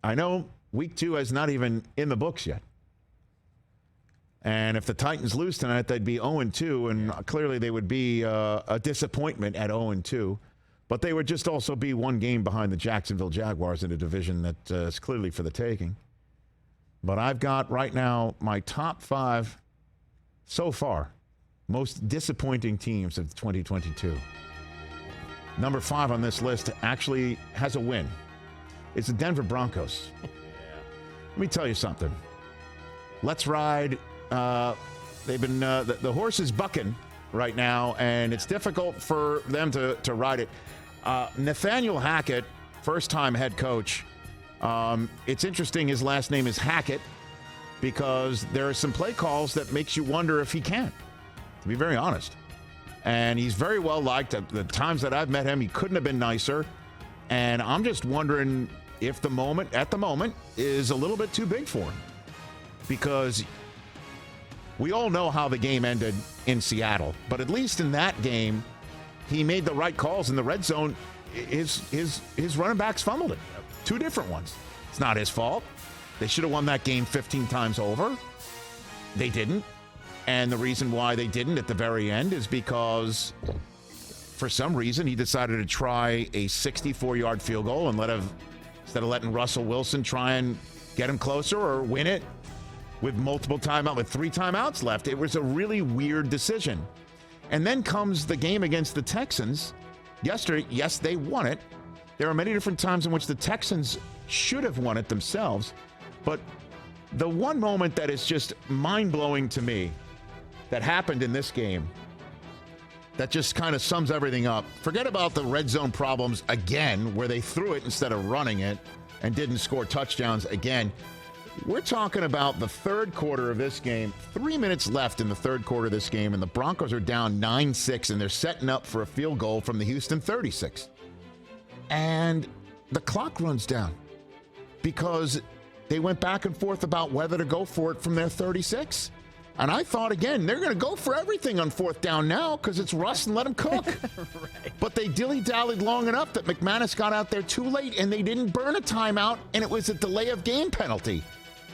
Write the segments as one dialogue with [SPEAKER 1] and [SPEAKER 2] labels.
[SPEAKER 1] I know week 2 is not even in the books yet. And if the Titans lose tonight, they'd be 0-2, and clearly they would be a disappointment at 0-2. But they would just also be one game behind the Jacksonville Jaguars in a division that is clearly for the taking. But I've got right now my top 5 so far most disappointing teams of 2022. Number 5 on this list actually has a win. It's the Denver Broncos. Let me tell you something. Let's ride. They've been the horse is bucking right now, and it's difficult for them to ride it. Nathaniel Hackett, first-time head coach. It's interesting his last name is Hackett because there are some play calls that makes you wonder if he can, to be very honest. And he's very well liked. At the times that I've met him, he couldn't have been nicer. And I'm just wondering if the moment is a little bit too big for him, because we all know how the game ended in Seattle, but at least in that game, he made the right calls in the red zone. His running backs fumbled it. 2 different ones. It's not his fault. They should have won that game 15 times over. They didn't. And the reason why they didn't at the very end is because for some reason he decided to try a 64-yard field goal instead of letting Russell Wilson try and get him closer or win it with multiple timeouts, with 3 timeouts left. It was a really weird decision. And then comes the game against the Texans yesterday. Yes, they won it. There are many different times in which the Texans should have won it themselves. But the one moment that is just mind-blowing to me that happened in this game that just kind of sums everything up. Forget about the red zone problems again, where they threw it instead of running it and didn't score touchdowns again. We're talking about the third quarter of this game. 3 minutes left in the third quarter of this game, and the Broncos are down 9-6, and they're setting up for a field goal from the Houston 36. And the clock runs down because they went back and forth about whether to go for it from their 36. And I thought, again, they're going to go for everything on 4th down now because it's Russ and let him cook. Right. But they dilly-dallied long enough that McManus got out there too late, and they didn't burn a timeout, and it was a delay of game penalty.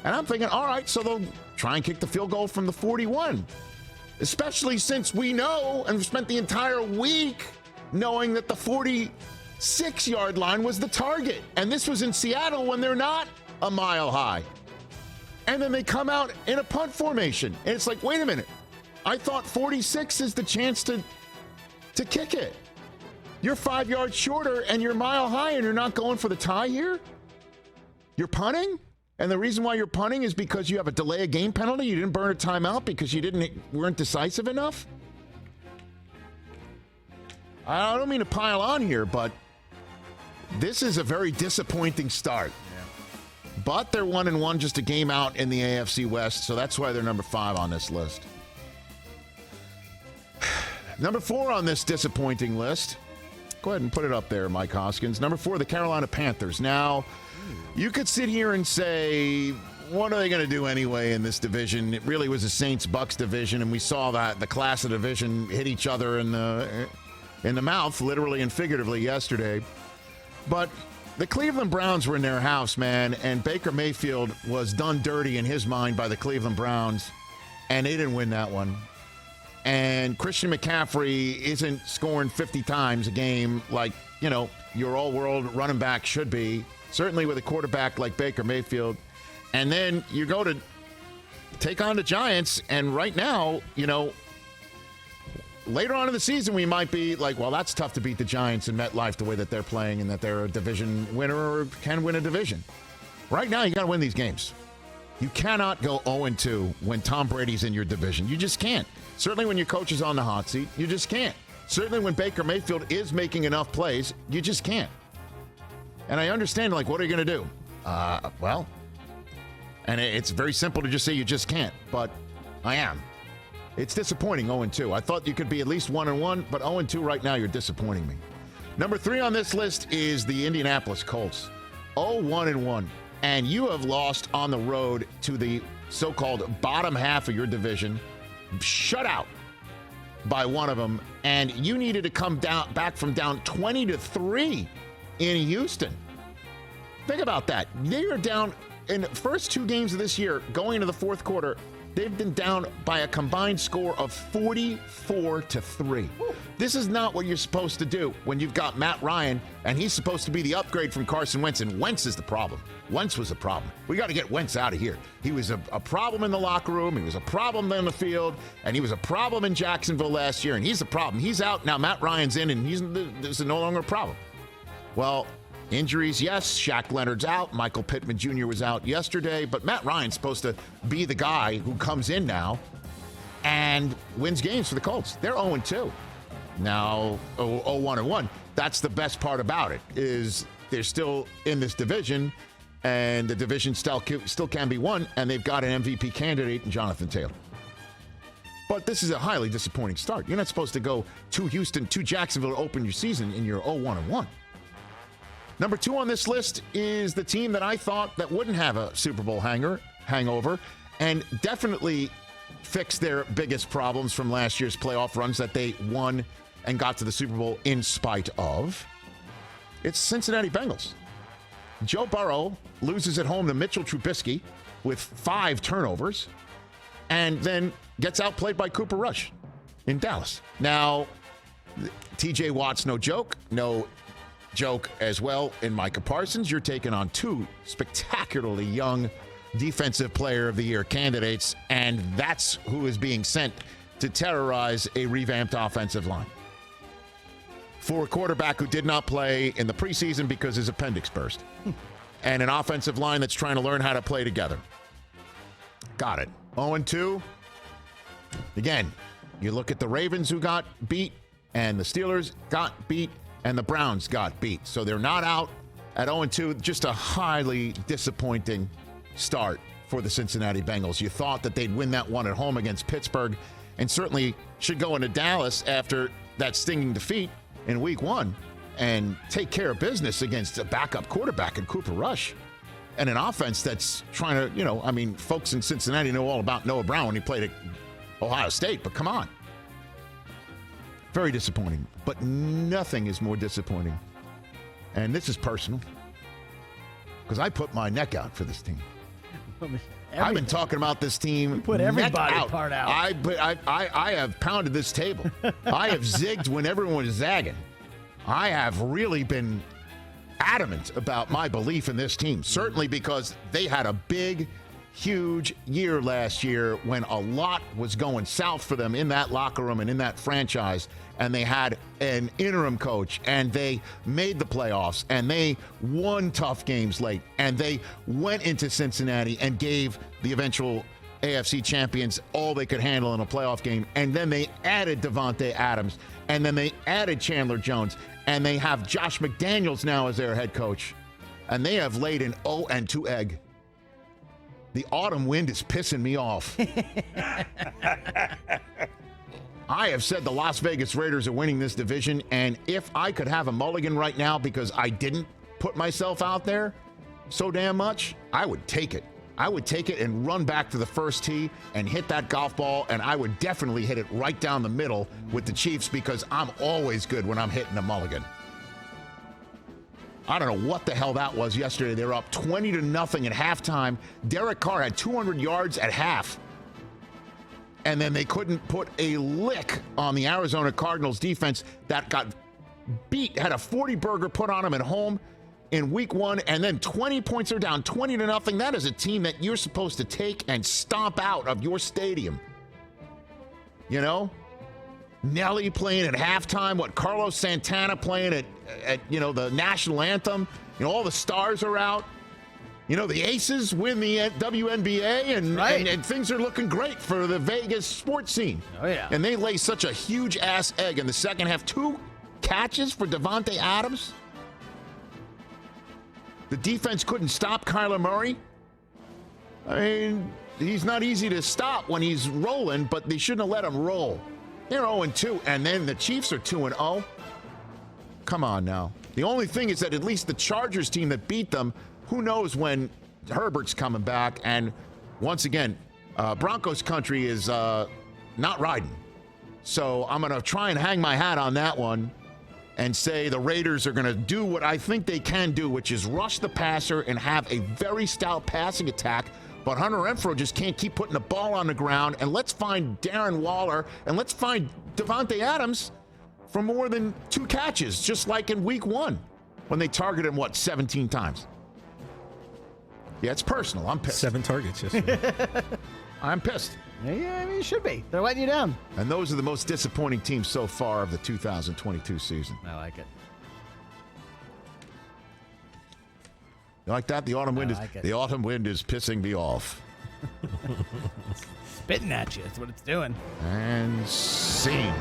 [SPEAKER 1] And I'm thinking, all right, so they'll try and kick the field goal from the 41, especially since we know and spent the entire week knowing that the 46-yard line was the target. And this was in Seattle when they're not a mile high. And then they come out in a punt formation. And it's like, wait a minute. I thought 46 is the chance to kick it. You're 5 yards shorter and you're mile high and you're not going for the tie here? You're punting? And the reason why you're punting is because you have a delay of game penalty? You didn't burn a timeout because you weren't decisive enough? I don't mean to pile on here, but this is a very disappointing start. But they're 1-1, just a game out in the AFC West, so that's why they're number 5 on this list. Number 4 on this disappointing list. Go ahead and put it up there, Mike Hoskins. Number 4, the Carolina Panthers. Now, you could sit here and say, what are they going to do anyway in this division? It really was a Saints-Bucks division, and we saw that the class of division hit each other in the mouth, literally and figuratively, yesterday. But the Cleveland Browns were in their house, man, and Baker Mayfield was done dirty in his mind by the Cleveland Browns, and they didn't win that one. And Christian McCaffrey isn't scoring 50 times a game like, your all-world running back should be, certainly with a quarterback like Baker Mayfield. And then you go to take on the Giants, and right now, later on in the season, we might be like, well, that's tough to beat the Giants in MetLife the way that they're playing and that they're a division winner or can win a division. Right now, you got to win these games. You cannot go 0-2 when Tom Brady's in your division. You just can't. Certainly when your coach is on the hot seat, you just can't. Certainly when Baker Mayfield is making enough plays, you just can't. And I understand, what are you going to do? And it's very simple to just say you just can't, but I am. It's disappointing 0-2. I thought you could be at least 1-1, but 0-2 right now, you're disappointing me. Number 3 on this list is the Indianapolis Colts. 0-1-1. And you have lost on the road to the so-called bottom half of your division, shut out by one of them, and you needed to come back from down 20-3 in Houston. Think about that. They are down in the first 2 games of this year, going into the fourth quarter. They've been down by a combined score of 44-3. This is not what you're supposed to do when you've got Matt Ryan, and he's supposed to be the upgrade from Carson Wentz, and Wentz is the problem. Wentz was the problem. We got to get Wentz out of here. He was a problem in the locker room. He was a problem on the field, and he was a problem in Jacksonville last year, and he's the problem. He's out. Now Matt Ryan's in, and this is no longer a problem. Well, injuries, yes. Shaq Leonard's out. Michael Pittman Jr. was out yesterday. But Matt Ryan's supposed to be the guy who comes in now and wins games for the Colts. They're 0-2. Now, 0-1-1. That's the best part about it, is they're still in this division, and the division still can be won, and they've got an MVP candidate in Jonathan Taylor. But this is a highly disappointing start. You're not supposed to go to Houston, to Jacksonville to open your season, and you're 0-1-1. Number 2 on this list is the team that I thought that wouldn't have a Super Bowl hangover and definitely fix their biggest problems from last year's playoff runs that they won and got to the Super Bowl in spite of. It's Cincinnati Bengals. Joe Burrow loses at home to Mitchell Trubisky with 5 turnovers and then gets outplayed by Cooper Rush in Dallas. Now, TJ Watt's no joke. No joke as well in Micah Parsons. You're taking on 2 spectacularly young defensive player of the year candidates, and that's who is being sent to terrorize a revamped offensive line. For a quarterback who did not play in the preseason because his appendix burst. And an offensive line that's trying to learn how to play together. Got it. 0-2. Again, you look at the Ravens who got beat, and the Steelers got beat, and the Browns got beat. So they're not out at 0-2. Just a highly disappointing start for the Cincinnati Bengals. You thought that they'd win that one at home against Pittsburgh, and certainly should go into Dallas after that stinging defeat in week 1 and take care of business against a backup quarterback in Cooper Rush and an offense that's trying to, folks in Cincinnati know all about Noah Brown when he played at Ohio State, but come on. Very disappointing, but nothing is more disappointing. And this is personal, because I put my neck out for this team. I've been talking about this team.
[SPEAKER 2] You put everybody
[SPEAKER 1] out.
[SPEAKER 2] part out.
[SPEAKER 1] I have pounded this table. I have zigged when everyone is zagging. I have really been adamant about my belief in this team, certainly because they had a big, huge year last year when a lot was going south for them in that locker room and in that franchise, and they had an interim coach, and they made the playoffs, and they won tough games late, and they went into Cincinnati and gave the eventual AFC champions all they could handle in a playoff game, and then they added Devontae Adams, and then they added Chandler Jones, and they have Josh McDaniels now as their head coach, and they have laid an 0-2 egg. The autumn wind is pissing me off. I have said the Las Vegas Raiders are winning this division, and if I could have a mulligan right now because I didn't put myself out there so damn much, I would take it. I would take it and run back to the first tee and hit that golf ball, and I would definitely hit it right down the middle with the Chiefs because I'm always good when I'm hitting a mulligan. I don't know what the hell that was yesterday. They were up 20-0 at halftime. Derek Carr had 200 yards at half. And then they couldn't put a lick on the Arizona Cardinals defense that got beat, had a 40-burger put on them at home in week 1, and then 20 points are down 20-0. That is a team that you're supposed to take and stomp out of your stadium. You know? Nelly playing at halftime, Carlos Santana playing at the national anthem. All the stars are out. The Aces win the WNBA, and things are looking great for the Vegas sports scene.
[SPEAKER 2] Oh, yeah.
[SPEAKER 1] And they lay such a huge-ass egg in the second half. 2 catches for Devontae Adams. The defense couldn't stop Kyler Murray. He's not easy to stop when he's rolling, but they shouldn't have let him roll. They're 0-2, and then the Chiefs are 2-0. Come on now. The only thing is that at least the Chargers team that beat them, who knows when Herbert's coming back. And once again, Broncos country is not riding. So I'm going to try and hang my hat on that one and say the Raiders are going to do what I think they can do, which is rush the passer and have a very stout passing attack. But Hunter Renfrow just can't keep putting the ball on the ground. And let's find Darren Waller and let's find Devontae Adams for more than 2 catches, just like in week 1 when they targeted him, 17 times. Yeah, it's personal. I'm pissed.
[SPEAKER 2] 7 targets yesterday.
[SPEAKER 1] I'm pissed.
[SPEAKER 3] Yeah, I mean, you should be. They're letting you down.
[SPEAKER 1] And those are the most disappointing teams so far of the 2022 season.
[SPEAKER 3] I like it.
[SPEAKER 1] You like that? The autumn wind the autumn wind is pissing me off.
[SPEAKER 3] Spitting at you. That's what it's doing.
[SPEAKER 1] And scene.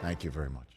[SPEAKER 1] Thank you very much.